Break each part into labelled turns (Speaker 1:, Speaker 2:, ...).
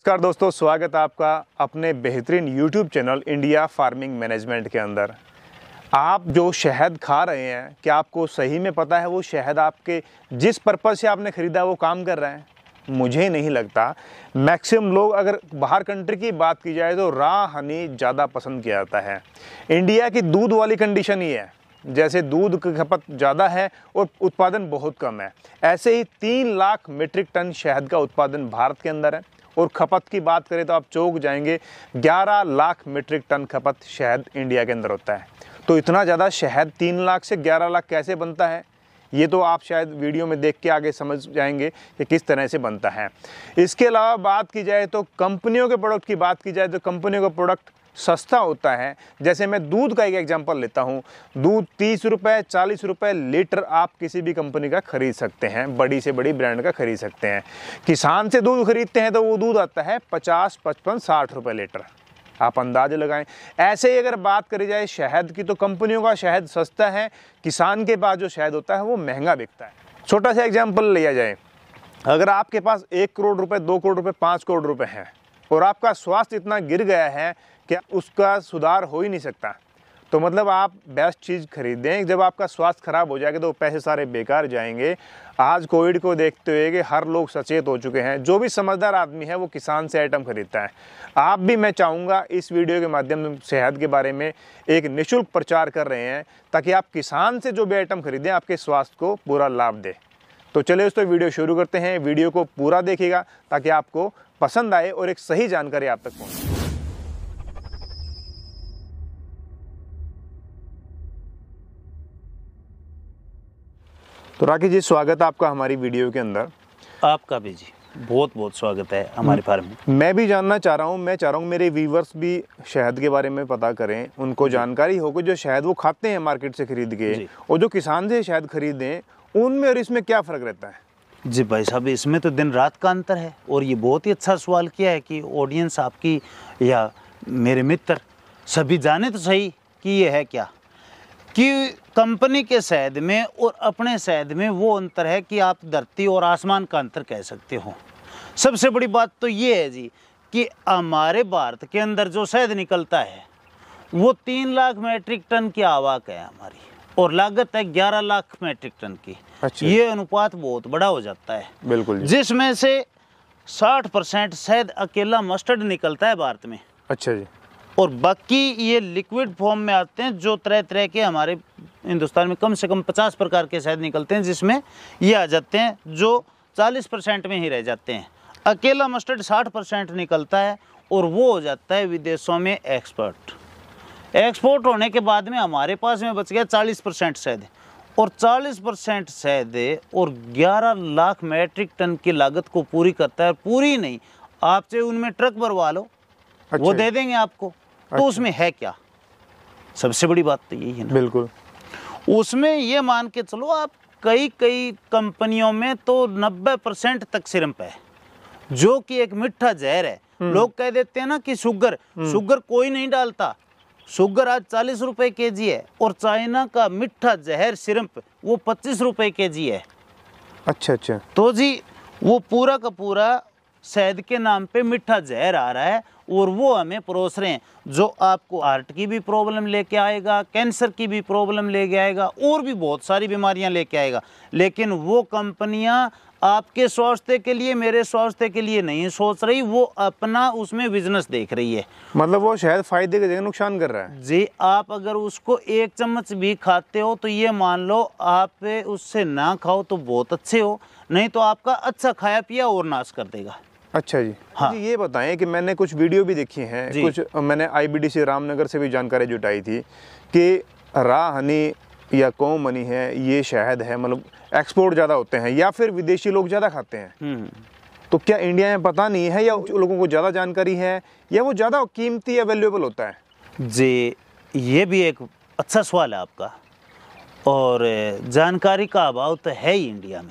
Speaker 1: नमस्कार दोस्तों, स्वागत है आपका अपने बेहतरीन YouTube channel India farming management के अंदर। आप जो शहद खा रहे हैं, क्या आपको सही में पता है वो शहद आपके जिस पर्पज़ से आपने ख़रीदा वो काम कर रहा है? मुझे नहीं लगता। मैक्सिमम लोग, अगर बाहर कंट्री की बात की जाए तो रॉ हनी ज़्यादा पसंद किया जाता है। इंडिया की दूध वाली कंडीशन ये है, जैसे दूध की खपत ज़्यादा है और उत्पादन बहुत कम है, ऐसे ही 3 लाख मीट्रिक टन शहद का उत्पादन भारत के अंदर है। और खपत की बात करें तो आप चौंक जाएंगे, 11 लाख मीट्रिक टन खपत शहद इंडिया के अंदर होता है। तो इतना ज़्यादा शहद 3 लाख से 11 लाख कैसे बनता है, ये तो आप शायद वीडियो में देख के आगे समझ जाएंगे कि किस तरह से बनता है। इसके अलावा बात की जाए तो कंपनियों के प्रोडक्ट की बात की जाए तो कंपनियों का प्रोडक्ट सस्ता होता है। जैसे मैं दूध का एक एग्जांपल लेता हूँ, दूध 30 रुपये 40 रुपये लीटर आप किसी भी कंपनी का खरीद सकते हैं, बड़ी से बड़ी ब्रांड का खरीद सकते हैं। किसान से दूध खरीदते हैं तो वो दूध आता है 50 55 60 रुपये लीटर, आप अंदाज़ लगाएं। ऐसे ही अगर बात करी जाए शहद की तो कंपनियों का शहद सस्ता है, किसान के पास जो शहद होता है वो महंगा बिकता है। छोटा सा एग्जांपल लिया जाए, अगर आपके पास 1 करोड़ रुपए 2 करोड़ रुपए 5 करोड़ रुपए हैं और आपका स्वास्थ्य इतना गिर गया है कि उसका सुधार हो ही नहीं सकता, तो मतलब आप बेस्ट चीज़ खरीदें। जब आपका स्वास्थ्य खराब हो जाएगा तो पैसे सारे बेकार जाएंगे। आज कोविड को देखते हुए कि हर लोग सचेत हो चुके हैं, जो भी समझदार आदमी है वो किसान से आइटम खरीदता है। आप भी, मैं चाहूँगा इस वीडियो के माध्यम से शहद के बारे में एक निःशुल्क प्रचार कर रहे हैं ताकि आप किसान से जो भी आइटम खरीदें आपके स्वास्थ्य को पूरा लाभ दे। तो चलिए दोस्तों वीडियो शुरू करते हैं। वीडियो को पूरा देखिएगा ताकि आपको पसंद आए और एक सही जानकारी आप तक पहुँचे। तो राकेश जी, स्वागत है आपका हमारी वीडियो के अंदर।
Speaker 2: आपका भी जी बहुत बहुत स्वागत है हमारे फार्म में।
Speaker 1: मैं भी जानना चाह रहा हूँ, मैं चाह रहा हूँ मेरे व्यूवर्स भी शहद के बारे में पता करें, उनको जानकारी हो कि जो शहद वो खाते हैं मार्केट से खरीद के और जो किसान से शहद खरीदें, उनमें और इसमें क्या फ़र्क रहता है?
Speaker 2: जी भाई साहब, इसमें तो दिन रात का अंतर है। और ये बहुत ही अच्छा सवाल किया है कि ऑडियंस आपकी या मेरे मित्र सभी जाने तो सही कि ये है क्या, कि कंपनी के शहद में और अपने शहद में वो अंतर है कि आप धरती और आसमान का अंतर कह सकते हो। सबसे बड़ी बात तो ये है जी कि हमारे भारत के अंदर जो शहद निकलता है वो 3 लाख मीट्रिक टन की आवक है हमारी, और लागत है 11 लाख मीट्रिक टन की।
Speaker 1: अच्छा।
Speaker 2: ये अनुपात बहुत बड़ा हो जाता है।
Speaker 1: बिल्कुल जी।
Speaker 2: जिसमें से 60% शहद अकेला मस्टर्ड निकलता है भारत में।
Speaker 1: अच्छा जी।
Speaker 2: और बाकी ये लिक्विड फॉर्म में आते हैं, जो तरह तरह के हमारे हिंदुस्तान में कम से कम 50 प्रकार के शहद निकलते हैं, जिसमें ये आ जाते हैं जो 40% में ही रह जाते हैं। अकेला मस्टर्ड 60% निकलता है और वो हो जाता है विदेशों में एक्सपोर्ट होने के बाद में हमारे पास में बच गया 40% शहद, और 40% शहद और 11 लाख मीट्रिक टन की लागत को पूरी करता है। पूरी नहीं, आपसे उनमें ट्रक भरवा लो। अच्छा। वो दे देंगे आपको। अच्छा। तो उसमें है क्या? सबसे बड़ी बात तो यही है ना।
Speaker 1: बिल्कुल।
Speaker 2: उसमें ये मान के चलो आप, कई कंपनियों में तो 90% तक सिरप है, जो कि एक मीठा जहर है। लोग कह देते हैं ना कि शुगर कोई नहीं डालता। शुगर आज 40 रुपए केजी है, और चाइना का मीठा जहर सिरप वो 25 रुपए केजी है।
Speaker 1: अच्छा अच्छा।
Speaker 2: तो जी वो पूरा का पूरा शहद के नाम पे मीठा जहर आ रहा है, और वो हमें परोस रहे हैं, जो आपको हार्ट की भी प्रॉब्लम लेके आएगा, कैंसर की भी प्रॉब्लम लेके आएगा, और भी बहुत सारी बीमारियां लेके आएगा। लेकिन वो कंपनियां आपके स्वास्थ्य के लिए, मेरे स्वास्थ्य के लिए नहीं सोच रही, वो अपना उसमें बिजनेस देख रही है।
Speaker 1: मतलब वो शायद फायदे की जगह नुकसान कर रहा है
Speaker 2: जी। आप अगर उसको 1 चम्मच भी खाते हो तो ये मान लो आप उससे ना खाओ तो बहुत अच्छे हो, नहीं तो आपका अच्छा खाया पिया और नाश कर देगा।
Speaker 1: अच्छा जी।
Speaker 2: हाँ
Speaker 1: जी, ये बताएं कि मैंने कुछ वीडियो भी देखी हैं, कुछ मैंने IBDC रामनगर से भी जानकारी जुटाई थी कि रॉ हनी या कॉम हनी है, ये शहद है, मतलब एक्सपोर्ट ज़्यादा होते हैं या फिर विदेशी लोग ज़्यादा खाते हैं। तो क्या इंडिया में पता नहीं है, या लोगों को ज़्यादा जानकारी है, या वो ज़्यादा कीमती या वैल्यूएबल होता है?
Speaker 2: जी, ये भी एक अच्छा सवाल है आपका। और जानकारी का अभाव तो है ही इंडिया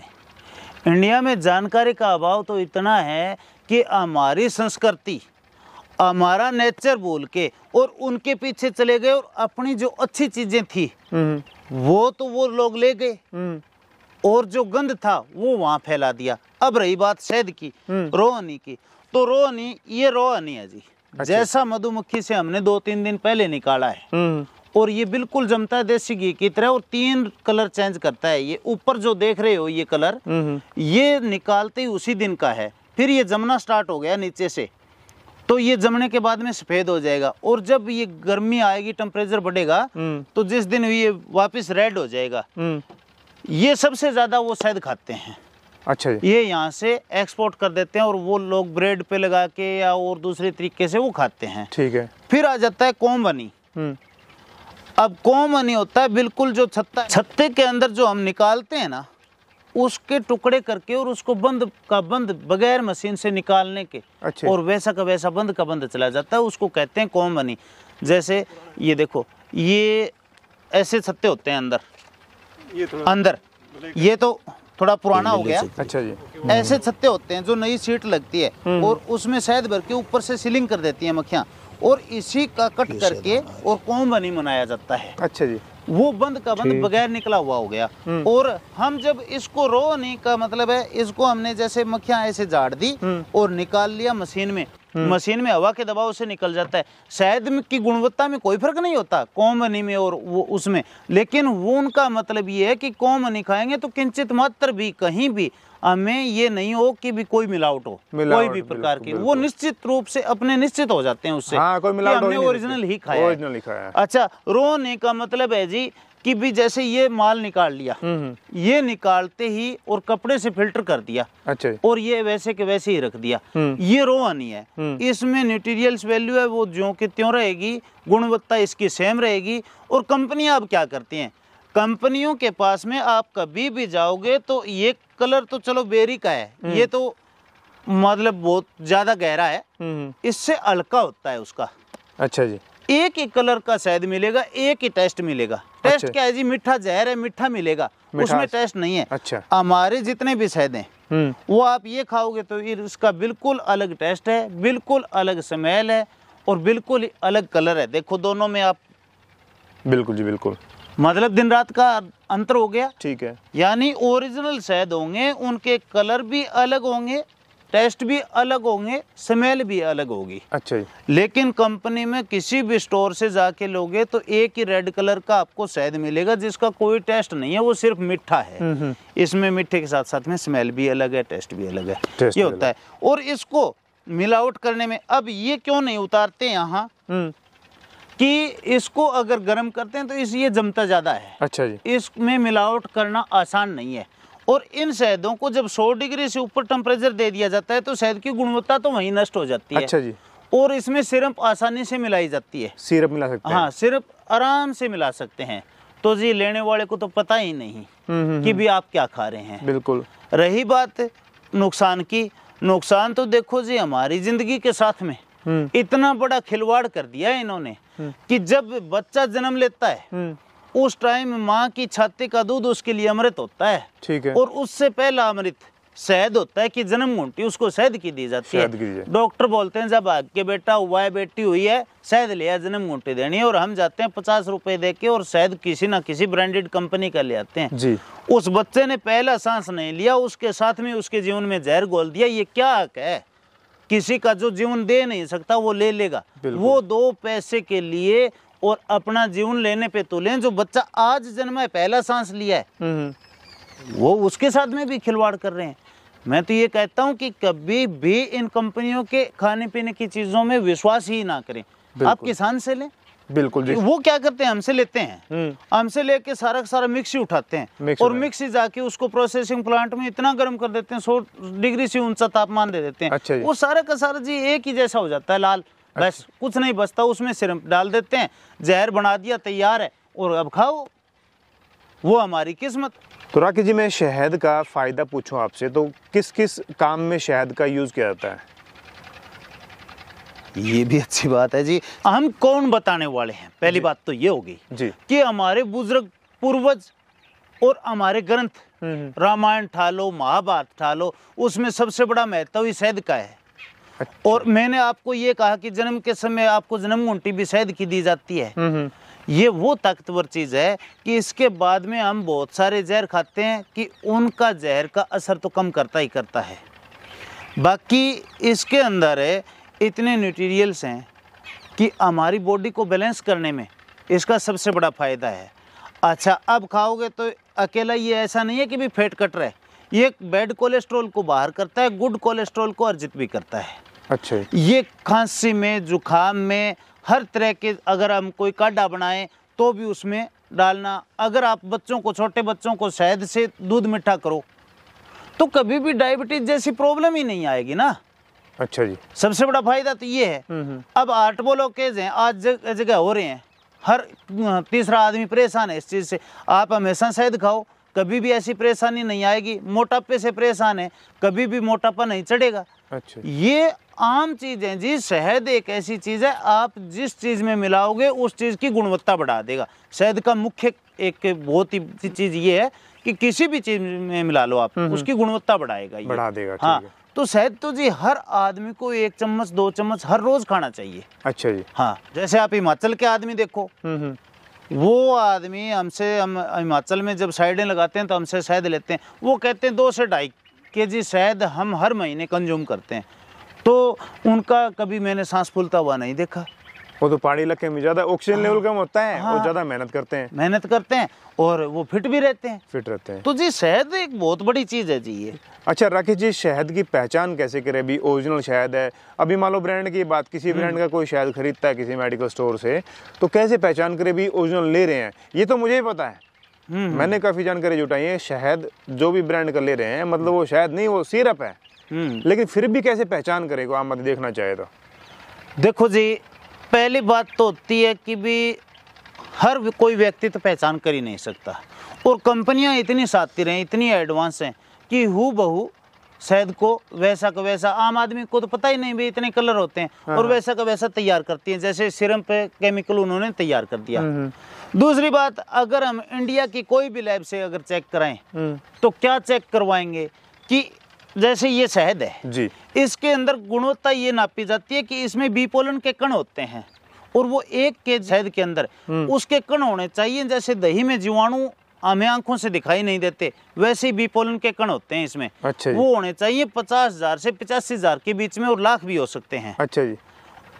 Speaker 2: में जानकारी का अभाव तो इतना है कि हमारी संस्कृति, हमारा नेचर बोल के और उनके पीछे चले गए, और अपनी जो अच्छी चीज़ें थी वो लोग ले गए, और जो गंद था वो वहाँ फैला दिया। अब रही बात शहद की, रोहनी की, तो रो हनी, ये रो हनी है जी। जैसा मधुमक्खी से हमने 2-3 दिन पहले निकाला है और ये बिल्कुल जमता है देसी घी की तरह और 3 कलर चेंज करता है। ये ऊपर जो देख रहे हो ये कलर, ये निकालते ही उसी दिन का है। फिर ये जमना स्टार्ट हो गया नीचे से, तो ये जमने के बाद में सफेद हो जाएगा और जब ये गर्मी आएगी, टेम्परेचर बढ़ेगा, तो जिस दिन ये वापस रेड हो जाएगा। ये सबसे ज्यादा वो शहद खाते हैं।
Speaker 1: अच्छा जी।
Speaker 2: ये यहाँ से एक्सपोर्ट कर देते हैं और वो लोग ब्रेड पे लगा के या और दूसरे तरीके से वो खाते हैं।
Speaker 1: ठीक है।
Speaker 2: फिर आ जाता है कॉम्ब हनी। अब कॉम्ब हनी होता है बिल्कुल जो छत्ते के अंदर जो हम निकालते हैं ना, उसके टुकड़े करके और उसको बंद का बंद बगैर मशीन से निकालने के।
Speaker 1: अच्छा।
Speaker 2: और वैसा का वैसा बंद का बंद चला जाता है, उसको कहते हैं कॉम्ब हनी। जैसे ये देखो, ये ऐसे छत्ते होते हैं अंदर, ये तो थोड़ा पुराना हो गया।
Speaker 1: अच्छा जी।
Speaker 2: ऐसे छत्ते होते हैं जो नई सीट लगती है और उसमें शहद भर के ऊपर से सीलिंग कर देती है मक्खियाँ, और इसी का कट करके और कॉम्ब हनी बनाया जाता है।
Speaker 1: अच्छा जी।
Speaker 2: वो बंद का बंद बगैर निकला हुआ हो गया। और हम जब इसको रो हनी का मतलब है, इसको हमने जैसे मक्खियाँ ऐसे झाड़ दी और निकाल लिया मशीन में, मशीन में हवा के दबाव से निकल जाता है। शहद की गुणवत्ता में कोई फर्क नहीं होता कॉम्ब हनी में और वो उसमें, लेकिन वो उनका मतलब ये है कि कॉम्ब हनी खाएंगे तो किंचित मात्र भी कहीं भी हमें ये नहीं हो कि भी कोई मिलावट हो, कोई भी प्रकार की। वो निश्चित रूप से अपने निश्चित हो जाते हैं उससे।
Speaker 1: हाँ, कोई मिलावट
Speaker 2: हमने ओरिजिनल ही खाया,
Speaker 1: ओरिजिनल ही खाया।
Speaker 2: अच्छा, रोने का मतलब है जी कि भी जैसे ये माल निकाल लिया, ये निकालते ही और कपड़े से फिल्टर कर दिया।
Speaker 1: अच्छा।
Speaker 2: और ये वैसे के वैसे ही रख दिया। ये रो हनी है, इसमें न्यूट्रियल्स वैल्यू है वो ज्यों की त्यों रहेगी, गुणवत्ता इसकी सेम रहेगी। और कंपनियां अब क्या करती हैं, कंपनियों के पास में आप कभी भी जाओगे तो ये कलर तो चलो बेरी का है, ये तो मतलब बहुत ज्यादा गहरा है, इससे हल्का होता है उसका।
Speaker 1: अच्छा जी।
Speaker 2: एक ही कलर का शहद मिलेगा, एक ही टेस्ट मिलेगा। टेस्ट
Speaker 1: अच्छा।
Speaker 2: क्या है जी, मीठा जहर है, मीठा मिलेगा, उसमें टेस्ट नहीं है।
Speaker 1: अच्छा।
Speaker 2: हमारे जितने भी शहद हैं वो आप ये खाओगे तो इसका बिल्कुल अलग टेस्ट है, बिल्कुल अलग स्मेल है और बिल्कुल अलग कलर है। देखो दोनों में आप,
Speaker 1: बिल्कुल जी बिल्कुल,
Speaker 2: मतलब दिन रात का अंतर हो गया।
Speaker 1: ठीक है।
Speaker 2: यानी ओरिजिनल शहद होंगे, उनके कलर भी अलग होंगे, टेस्ट भी अलग होंगे, स्मेल भी अलग होगी।
Speaker 1: अच्छा जी।
Speaker 2: लेकिन कंपनी में किसी भी स्टोर से जाके लोगे तो एक ही रेड कलर का आपको शहद मिलेगा जिसका कोई टेस्ट नहीं है, वो सिर्फ मीठा है। इसमें मीठे के साथ साथ में स्मेल भी अलग है, टेस्ट भी अलग है, ये होता है। और इसको मिलावट करने में अब ये क्यों नहीं उतारते यहाँ कि इसको अगर गर्म करते हैं तो ये जमता ज्यादा है।
Speaker 1: अच्छा जी।
Speaker 2: इसमें मिलावट करना आसान नहीं है। और इन शहदों को जब 100 डिग्री से ऊपर टेम्परेचर दे दिया जाता है तो शहद की गुणवत्ता तो वहीं नष्ट हो जाती है।
Speaker 1: अच्छा जी।
Speaker 2: और इसमें सिरप आसानी से मिलाई जाती है।
Speaker 1: सिरप मिला सकते हैं?
Speaker 2: हाँ, सिरप आराम से मिला सकते हैं। तो जी लेने वाले को तो पता ही नहीं कि भी आप क्या खा रहे हैं।
Speaker 1: बिल्कुल।
Speaker 2: रही बात नुकसान की, नुकसान तो देखो जी हमारी जिंदगी के साथ में इतना बड़ा खिलवाड़ कर दिया है इन्होंने कि जब बच्चा जन्म लेता है उस टाइम माँ की छाती का दूध उसके लिए अमृत होता है।
Speaker 1: ठीक है।
Speaker 2: और उससे पहला अमृत शहद होता है कि जन्म घंटी उसको शहद की दी जाती है। डॉक्टर बोलते हैं जब आगे बेटा हुआ है, बेटी हुई है, शहद लिया, जन्म घंटी देनी है, और हम जाते हैं 50 रुपए दे के और शहद किसी ना किसी ब्रांडेड कंपनी का ले आते हैं
Speaker 1: जी।
Speaker 2: उस बच्चे ने पहला सांस नहीं लिया, उसके साथ में उसके जीवन में जहर घोल दिया। ये क्या हक है किसी का जो जीवन दे नहीं सकता वो ले लेगा। वो 2 पैसे के लिए और अपना जीवन लेने पे तुले। जो बच्चा आज जन्मा है, पहला सांस लिया है, वो उसके साथ में भी खिलवाड़ कर रहे हैं। मैं तो ये कहता हूँ कि कभी भी इन कंपनियों के खाने पीने की चीजों में विश्वास ही ना करें। आप किसान से लें,
Speaker 1: बिल्कुल जी।
Speaker 2: वो क्या करते हैं, हमसे लेते हैं, हमसे लेके सारा का सारा मिक्सी उठाते हैं और मिक्सी जाके उसको प्रोसेसिंग प्लांट में इतना गर्म कर देते हैं, 100 डिग्री से ऊंचा तापमान दे देते हैं।
Speaker 1: अच्छा
Speaker 2: वो सारा का सारा जी एक ही जैसा हो जाता है, लाल। बस कुछ नहीं बचता, उसमें सिरप डाल देते हैं, जहर बना दिया, तैयार है, और अब खाओ। वो हमारी किस्मत।
Speaker 1: तो राकेश जी, मैं शहद का फायदा पूछूं आपसे, तो किस किस काम में शहद का यूज किया जाता है?
Speaker 2: ये भी अच्छी बात है जी। हम कौन बताने वाले हैं, पहली बात तो ये होगी
Speaker 1: जी
Speaker 2: कि हमारे बुजुर्ग पूर्वज और हमारे ग्रंथ, रामायण ठा लो, महाभारत ठा लो, उसमें सबसे बड़ा महत्व ही शहद का है। अच्छा। और मैंने आपको ये कहा कि जन्म के समय आपको जन्म घंटी भी शहद की दी जाती है। ये वो ताकतवर चीज है कि इसके बाद में हम बहुत सारे जहर खाते हैं कि उनका जहर का असर तो कम करता ही करता है। बाकी इसके अंदर है इतने न्यूट्रियल्स हैं कि हमारी बॉडी को बैलेंस करने में इसका सबसे बड़ा फ़ायदा है। अच्छा, अब खाओगे तो अकेला ये ऐसा नहीं है कि भी फैट कट रहा है, ये बैड कोलेस्ट्रॉल को बाहर करता है, गुड कोलेस्ट्रॉल को अर्जित भी करता है।
Speaker 1: अच्छा,
Speaker 2: ये खांसी में, जुखाम में, हर तरह के अगर हम कोई काढ़ा बनाएं तो भी उसमें डालना। अगर आप बच्चों को, छोटे बच्चों को शहद से दूध मीठा करो तो कभी भी डायबिटीज जैसी प्रॉब्लम ही नहीं आएगी ना।
Speaker 1: अच्छा जी,
Speaker 2: सबसे बड़ा फायदा तो ये है। अब 8 ब्लॉकेज हैं आज जगह हो रहे हैं, हर तीसरा आदमी परेशान है इस चीज़ से। आप हमेशा शहद खाओ, कभी भी ऐसी परेशानी नहीं आएगी। मोटापे से परेशान है, कभी भी मोटापा नहीं चढ़ेगा।
Speaker 1: अच्छा,
Speaker 2: ये आम चीज़ है जी। शहद एक ऐसी चीज़ है, आप जिस चीज़ में मिलाओगे उस चीज़ की गुणवत्ता बढ़ा देगा। शहद का मुख्य एक बहुत ही चीज़ ये है कि किसी भी चीज़ में मिला लो आप, उसकी गुणवत्ता बढ़ाएगा ये,
Speaker 1: बढ़ा देगा।
Speaker 2: हाँ,
Speaker 1: ठीक है।
Speaker 2: तो शहद तो जी हर आदमी को 1 चम्मच 2 चम्मच हर रोज़ खाना चाहिए।
Speaker 1: अच्छा जी,
Speaker 2: हाँ, जैसे आप हिमाचल के आदमी देखो, वो आदमी हमसे, हम हिमाचल में जब साइडें लगाते हैं तो हमसे शहद लेते हैं, वो कहते हैं 2 से 2.5 केजी शहद हम हर महीने कंज्यूम करते हैं। तो उनका कभी मैंने सांस फूलता हुआ नहीं देखा।
Speaker 1: वो तो पहाड़ी इलाके में ज़्यादा ऑक्सीजन लेवल कम होता है
Speaker 2: हाँ।
Speaker 1: और ज़्यादा मेहनत करते हैं
Speaker 2: और वो फिट भी रहते हैं।
Speaker 1: फिट रहते हैं।
Speaker 2: तो जी शहद एक बहुत बड़ी चीज़ है जी ये।
Speaker 1: अच्छा राकेश जी, शहद की पहचान कैसे करें? अभी ओरिजिनल शहद है, अभी मान लो ब्रांड की बात, किसी ब्रांड का कोई शहद खरीदता है किसी मेडिकल स्टोर से, तो कैसे पहचान करें भी ओरिजिनल ले रहे हैं? ये तो मुझे ही पता है, मैंने काफ़ी जानकारी जुटाई है। शहद जो भी ब्रांड का ले रहे हैं, मतलब वो शहद नहीं, वो सिरप है, लेकिन फिर भी कैसे पहचान करेगा आम आदमी देखना चाहे तो?
Speaker 2: देखो जी, पहली बात तो होती है कि भी हर कोई व्यक्ति तो पहचान कर ही नहीं सकता, और कंपनियां इतनी शातिर हैं, इतनी एडवांस हैं कि हूबहू शहद को वैसा का वैसा, आम आदमी को तो पता ही नहीं भी इतने कलर होते हैं, और वैसा का वैसा तैयार करती हैं, जैसे सिरप पे केमिकल उन्होंने तैयार कर दिया। दूसरी बात, अगर हम इंडिया की कोई भी लैब से अगर चेक कराएं तो क्या चेक करवाएंगे कि जैसे ये शहद है
Speaker 1: जी,
Speaker 2: इसके अंदर गुणवत्ता ये नापी जाती है कि इसमें बी पोलन के कण होते हैं, और वो 1 केजी शहद के अंदर उसके कण होने चाहिए। जैसे दही में जीवाणु हमें आंखों से दिखाई नहीं देते, वैसे ही बी पोलन के कण होते हैं इसमें।
Speaker 1: अच्छा जी।
Speaker 2: वो होने चाहिए 50,000 से 85,000 के बीच में, और लाख भी हो सकते हैं।
Speaker 1: अच्छा जी।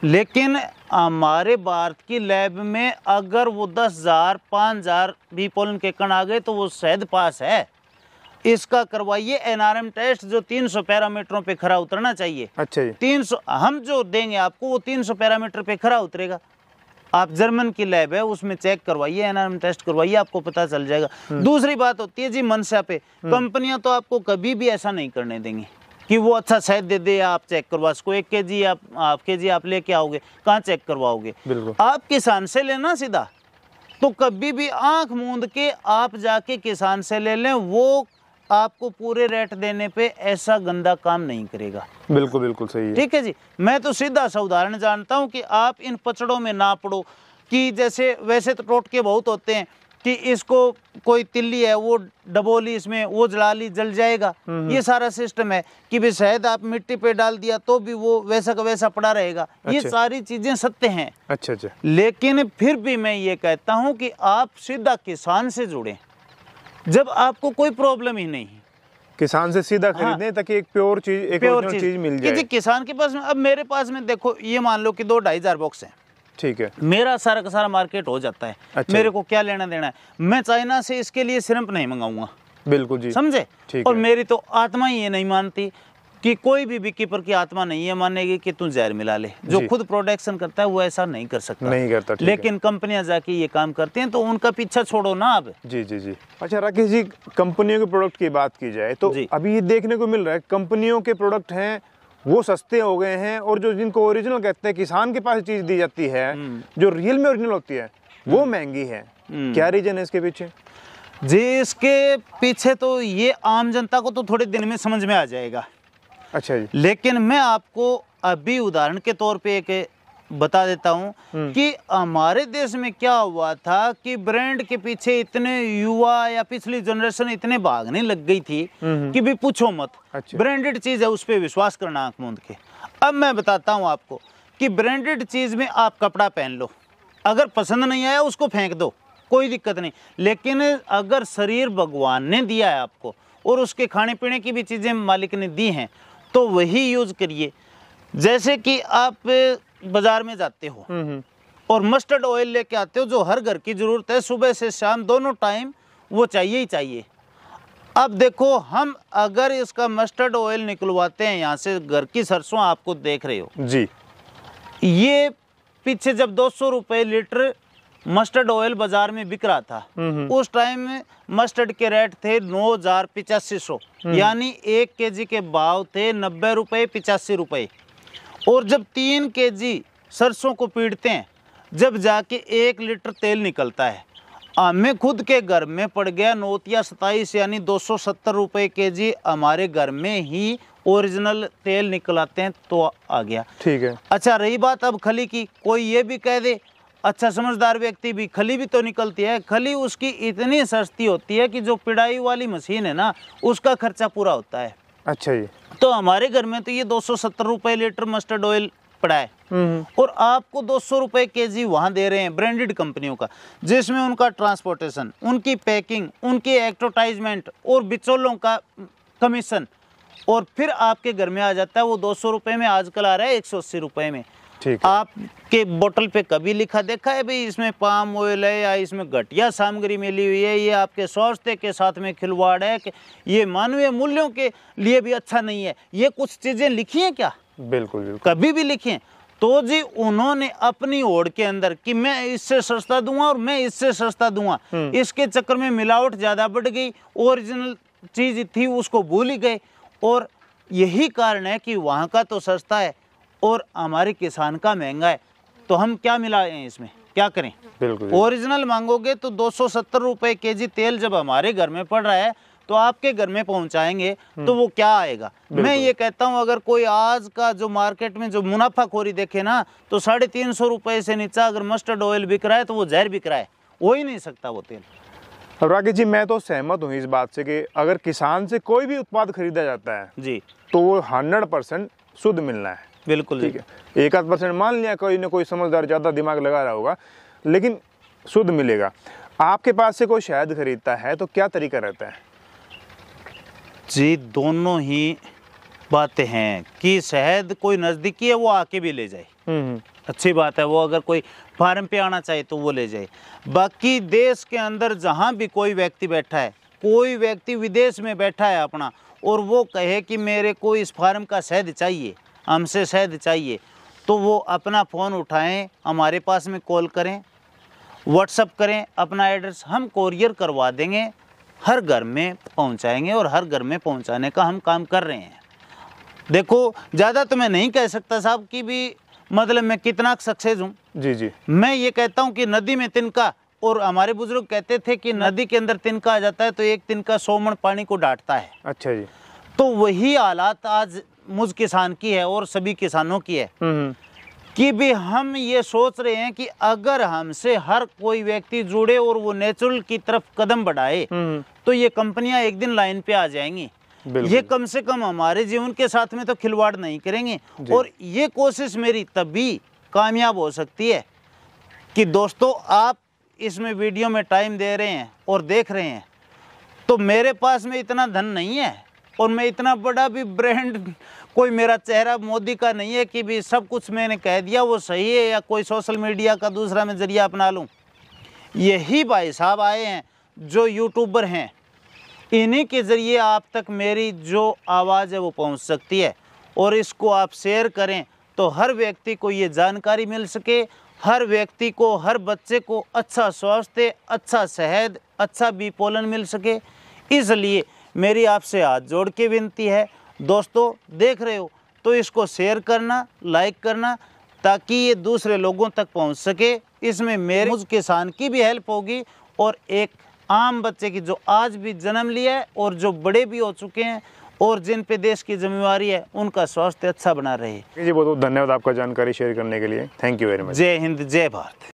Speaker 2: लेकिन हमारे भारत की लैब में अगर वो 10,000 5,000 बी पोलन के कण आ गए तो वो शहद पास है। इसका करवाइए एनआरएम टेस्ट, जो 300 पैरामीटरों पे खरा उतरना चाहिए।
Speaker 1: अच्छा जी।
Speaker 2: 300 हम जो देंगे आपको, वो 300 पैरामीटर पे खरा उतरेगा। आप जर्मन की लैब है उसमें चेक करवाइए, एनआरएम टेस्ट करवाइए, आपको पता चल जाएगा। दूसरी बात होती है जी मनसा पे, कंपनियां तो आपको कभी भी ऐसा नहीं करने देंगी कि वो अच्छा शहद दे दे, आप चेक करवा सको। 1 केजी आप हाफ केजी आप लेके आओगे, कहाँ चेक करवाओगे?
Speaker 1: बिल्कुल।
Speaker 2: आप किसान से लेना सीधा, तो कभी भी आंख मूंद के आप जाके किसान से ले लें, वो आपको पूरे रेट देने पे ऐसा गंदा काम नहीं करेगा।
Speaker 1: बिल्कुल बिल्कुल सही है।
Speaker 2: ठीक है जी। मैं तो सीधा सा उदाहरण जानता हूँ कि आप इन पचड़ों में ना पड़ो कि जैसे वैसे तो टोटके बहुत होते हैं कि इसको कोई तिल्ली है वो डबोली, इसमें वो जला ली, जल जाएगा। ये सारा सिस्टम है कि भी शहद आप मिट्टी पे डाल दिया तो भी वो वैसा का वैसा पड़ा रहेगा। ये
Speaker 1: अच्छा।
Speaker 2: सारी चीजें सत्य हैं।
Speaker 1: अच्छा अच्छा।
Speaker 2: लेकिन फिर भी मैं ये कहता हूँ कि आप सीधा किसान से जुड़ें जब आपको कोई प्रॉब्लम ही नहीं है।
Speaker 1: किसान से सीधा खरीदें ताकि एक प्योर चीज, एक ओरिजिनल चीज मिल
Speaker 2: कि जी
Speaker 1: जाए।
Speaker 2: किसान के पास में, अब मेरे पास में देखो, ये मान लो कि 2-2.5 हज़ार बॉक्स हैं,
Speaker 1: ठीक है।
Speaker 2: मेरा सारा का सारा मार्केट हो जाता है।
Speaker 1: अच्छा।
Speaker 2: मेरे को क्या लेना देना है? मैं चाइना से इसके लिए सिरप नहीं मंगाऊंगा,
Speaker 1: बिल्कुल जी,
Speaker 2: समझे?
Speaker 1: ठीक
Speaker 2: और
Speaker 1: है।
Speaker 2: मेरी तो आत्मा ही ये नहीं मानती कि कोई भी बीकीपर की आत्मा नहीं है मानेगी कि तू जहर मिला ले। जो
Speaker 1: जी।
Speaker 2: खुद प्रोडक्शन करता है वो ऐसा नहीं कर सकता,
Speaker 1: नहीं करता, ठीक है।
Speaker 2: लेकिन कंपनियां जाके ये काम करती हैं, तो उनका पीछा छोड़ो ना अब।
Speaker 1: जी जी जी। अच्छा राकेश जी, कंपनियों के प्रोडक्ट की बात की जाए तो
Speaker 2: जी।
Speaker 1: अभी ये देखने को मिल रहा है कंपनियों के प्रोडक्ट हैं वो सस्ते हो गए हैं, और जो जिनको ओरिजिनल कहते हैं किसान के पास चीज दी जाती है जो रियल में ओरिजिनल होती है वो महंगी है। क्या रीजन है इसके पीछे?
Speaker 2: जी इसके पीछे तो ये आम जनता को तो थोड़े दिन में समझ में आ जाएगा।
Speaker 1: अच्छा जी।
Speaker 2: लेकिन मैं आपको अभी उदाहरण के तौर पे एक बता देता हूँ कि हमारे देश में क्या हुआ था कि ब्रांड के पीछे इतने युवा या पिछली जनरेशन इतने भागने लग गई थी कि भी पूछो मत।
Speaker 1: अच्छा।
Speaker 2: ब्रांडेड चीज़ है, उस पर विश्वास करना आंख मूंद के। अब मैं बताता हूँ आपको कि ब्रांडेड चीज़ में आप कपड़ा पहन लो, अगर पसंद नहीं आया उसको फेंक दो, कोई दिक्कत नहीं। लेकिन अगर शरीर भगवान ने दिया है आपको और उसके खाने पीने की भी चीज़ें मालिक ने दी हैं, तो वही यूज़ करिए। जैसे कि आप बाज़ार में जाते हो और मस्टर्ड ऑयल लेके आते हो, जो हर घर की ज़रूरत है, सुबह से शाम दोनों टाइम वो चाहिए ही चाहिए। अब देखो, हम अगर इसका मस्टर्ड ऑयल निकलवाते हैं यहाँ से, घर की सरसों आपको देख रहे हो
Speaker 1: जी,
Speaker 2: ये पीछे जब 200 रुपये लीटर मस्टर्ड ऑयल बाजार में बिक रहा था, उस टाइम में मस्टर्ड के रेट थे 9,8500, यानी 1 केजी के भाव थे 90 रुपये 85 रुपये। और जब 3 केजी सरसों को पीटते हैं, जब जाके 1 लीटर तेल निकलता है, हमें खुद के घर में पड़ गया 9/27, यानी 270 रुपये केजी। हमारे घर में ही ओरिजिनल तेल निकलाते हैं तो आ गया।
Speaker 1: ठीक है।
Speaker 2: अच्छा, रही बात अब खली की, कोई ये भी कह दे, अच्छा समझदार व्यक्ति भी, खली भी तो निकलती है। खली उसकी इतनी सस्ती होती है कि जो पिड़ाई वाली मशीन है ना, उसका खर्चा पूरा होता है।
Speaker 1: अच्छा जी।
Speaker 2: तो हमारे घर में तो ये 270 रुपये लीटर मस्टर्ड ऑयल पड़ा है, और आपको 200 रुपये केजी वहाँ दे रहे हैं ब्रांडेड कंपनियों का, जिसमें उनका ट्रांसपोर्टेशन, उनकी पैकिंग, उनकी एडवर्टाइजमेंट और बिचौलों का कमीशन, और फिर आपके घर में आ जाता है वो 200 रुपये में। आजकल आ रहा है 180 रुपये में।
Speaker 1: ठीक है।
Speaker 2: आपके बोतल पे कभी लिखा देखा है भाई इसमें पाम ऑयल है या इसमें घटिया सामग्री मिली हुई है, ये आपके स्वास्थ्य के साथ में खिलवाड़ है, कि ये मानवीय मूल्यों के लिए भी अच्छा नहीं है, ये कुछ चीज़ें लिखी हैं क्या?
Speaker 1: बिल्कुल बिल्कुल।
Speaker 2: कभी भी लिखी हैं? तो जी उन्होंने अपनी होड़ के अंदर कि मैं इससे सस्ता दूंगा और मैं इससे सस्ता दूंगा, इसके चक्कर में मिलावट ज़्यादा बढ़ गई, ओरिजिनल चीज़ थी उसको भूल ही गए। और यही कारण है कि वहाँ का तो सस्ता है और हमारे किसान का महंगा है, तो हम क्या मिलाएं इसमें, क्या करें?
Speaker 1: बिल्कुल।
Speaker 2: ओरिजिनल मांगोगे तो 270 रुपये केजी तेल जब हमारे घर में पड़ रहा है, तो आपके घर में पहुंचाएंगे तो वो क्या आएगा? मैं ये कहता हूं, अगर कोई आज का जो मार्केट में जो मुनाफाखोरी देखे ना, तो 350 रुपये से नीचे अगर मस्टर्ड ऑयल बिक रहा है तो वो जहर बिक रहा है, हो ही नहीं सकता वो तेल।
Speaker 1: राकेश जी, मैं तो सहमत हूँ इस बात से कि अगर किसान से कोई भी उत्पाद खरीदा जाता है
Speaker 2: जी,
Speaker 1: तो वो 100% शुद्ध मिलना है।
Speaker 2: बिल्कुल।
Speaker 1: ठीक है, 1-8% मान लिया कोई ना कोई समझदार ज़्यादा दिमाग लगा रहा होगा, लेकिन शुद्ध मिलेगा। आपके पास से कोई शहद खरीदता है तो क्या तरीका रहता है?
Speaker 2: जी, दोनों ही बातें हैं कि शहद कोई नज़दीकी है वो आके भी ले जाए, अच्छी बात है। वो अगर कोई फार्म पे आना चाहे तो वो ले जाए। बाकी देश के अंदर जहाँ भी कोई व्यक्ति बैठा है, कोई व्यक्ति विदेश में बैठा है अपना, और वो कहे कि मेरे को इस फार्म का शहद चाहिए, हमसे शहद चाहिए, तो वो अपना फ़ोन उठाएं, हमारे पास में कॉल करें, व्हाट्सअप करें अपना एड्रेस, हम कोरियर करवा देंगे, हर घर में पहुंचाएंगे, और हर घर में पहुंचाने का हम काम कर रहे हैं। देखो, ज़्यादा तो मैं नहीं कह सकता साहब कि भी मतलब मैं कितना सक्सेस हूँ।
Speaker 1: जी जी।
Speaker 2: मैं ये कहता हूँ कि नदी में तिनका, और हमारे बुजुर्ग कहते थे कि नदी के अंदर तिनका आ जाता है तो एक तिनका 100 मन पानी को डांटता है।
Speaker 1: अच्छा जी।
Speaker 2: तो वही हालात आज मुझ किसान की है और सभी किसानों की है कि भी हम ये सोच रहे हैं कि अगर हमसे हर कोई व्यक्ति जुड़े और वो नेचुरल की तरफ कदम बढ़ाए तो ये कंपनियां एक दिन लाइन पे आ जाएंगी। ये कम से कम हमारे जीवन के साथ में तो खिलवाड़ नहीं करेंगे, और ये कोशिश मेरी तभी कामयाब हो सकती है कि दोस्तों आप इसमें वीडियो में टाइम दे रहे हैं और देख रहे हैं। तो मेरे पास में इतना धन नहीं है और मैं इतना बड़ा भी ब्रांड, कोई मेरा चेहरा मोदी का नहीं है कि भी सब कुछ मैंने कह दिया वो सही है, या कोई सोशल मीडिया का दूसरा मैं जरिया अपना लूँ। यही भाई साहब आए हैं जो यूट्यूबर हैं, इन्हीं के ज़रिए आप तक मेरी जो आवाज़ है वो पहुंच सकती है, और इसको आप शेयर करें तो हर व्यक्ति को ये जानकारी मिल सके, हर व्यक्ति को, हर बच्चे को अच्छा स्वास्थ्य, अच्छा शहद, अच्छा बी पोलन मिल सके। इसलिए मेरी आपसे हाथ जोड़ के विनती है, दोस्तों देख रहे हो तो इसको शेयर करना, लाइक करना, ताकि ये दूसरे लोगों तक पहुंच सके। इसमें मेरे मुझ किसान की भी हेल्प होगी, और एक आम बच्चे की जो आज भी जन्म लिया है और जो बड़े भी हो चुके हैं और जिन पे देश की जिम्मेवारी है, उनका स्वास्थ्य अच्छा बना रहे।
Speaker 1: जी, बहुत बहुत धन्यवाद आपका जानकारी शेयर करने के लिए। Thank you very much.
Speaker 2: जय हिंद, जय भारत।